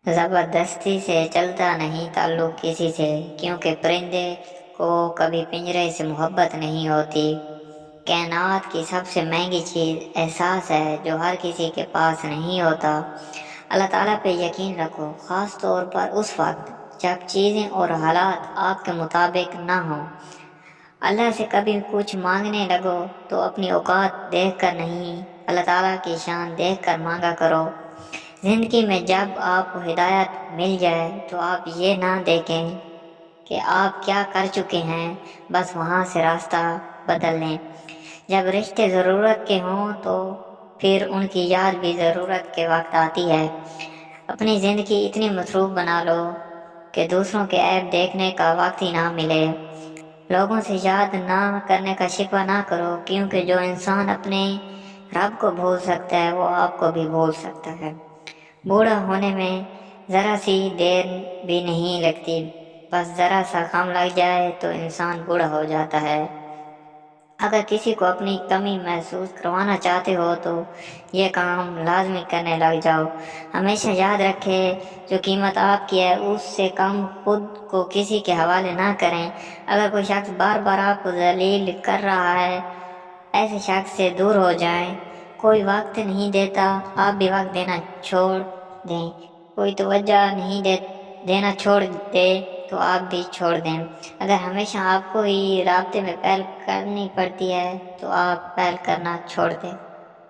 زبردستی سے چلتا نہیں تعلق کسی سے، کیونکہ پرندے کو کبھی پنجرے سے محبت نہیں ہوتی۔ کائنات کی سب سے مہنگی چیز احساس ہے، جو ہر کسی کے پاس نہیں ہوتا۔ اللہ تعالیٰ پہ یقین رکھو، خاص طور پر اس وقت جب چیزیں اور حالات آپ کے مطابق نہ ہوں۔ اللہ سے کبھی کچھ مانگنے لگو تو اپنی اوقات دیکھ کر نہیں، اللہ تعالیٰ کی شان دیکھ کر مانگا کرو۔ زندگی میں جب آپ کو ہدایت مل جائے تو آپ یہ نہ دیکھیں کہ آپ کیا کر چکے ہیں، بس وہاں سے راستہ بدل لیں۔ جب رشتے ضرورت کے ہوں تو پھر ان کی یاد بھی ضرورت کے وقت آتی ہے۔ اپنی زندگی اتنی مصروف بنا لو کہ دوسروں کے عیب دیکھنے کا وقت ہی نہ ملے۔ لوگوں سے یاد نہ کرنے کا شکوہ نہ کرو، کیونکہ جو انسان اپنے رب کو بھول سکتا ہے وہ آپ کو بھی بھول سکتا ہے۔ بوڑھا ہونے میں ذرا سی دیر بھی نہیں لگتی، بس ذرا سا غم لگ جائے تو انسان بوڑھا ہو جاتا ہے۔ اگر کسی کو اپنی کمی محسوس کروانا چاہتے ہو تو یہ کام لازمی کرنے لگ جاؤ۔ ہمیشہ یاد رکھے، جو قیمت آپ کی ہے اس سے کم خود کو کسی کے حوالے نہ کریں۔ اگر کوئی شخص بار بار آپ کو ذلیل کر رہا ہے، ایسے شخص سے دور ہو جائیں۔ کوئی وقت نہیں دیتا، آپ بھی وقت دینا چھوڑ دیں۔ کوئی توجہ نہیں دینا چھوڑ دے تو آپ بھی چھوڑ دیں۔ اگر ہمیشہ آپ کو ہی رابطے میں پہل کرنی پڑتی ہے تو آپ پہل کرنا چھوڑ دیں۔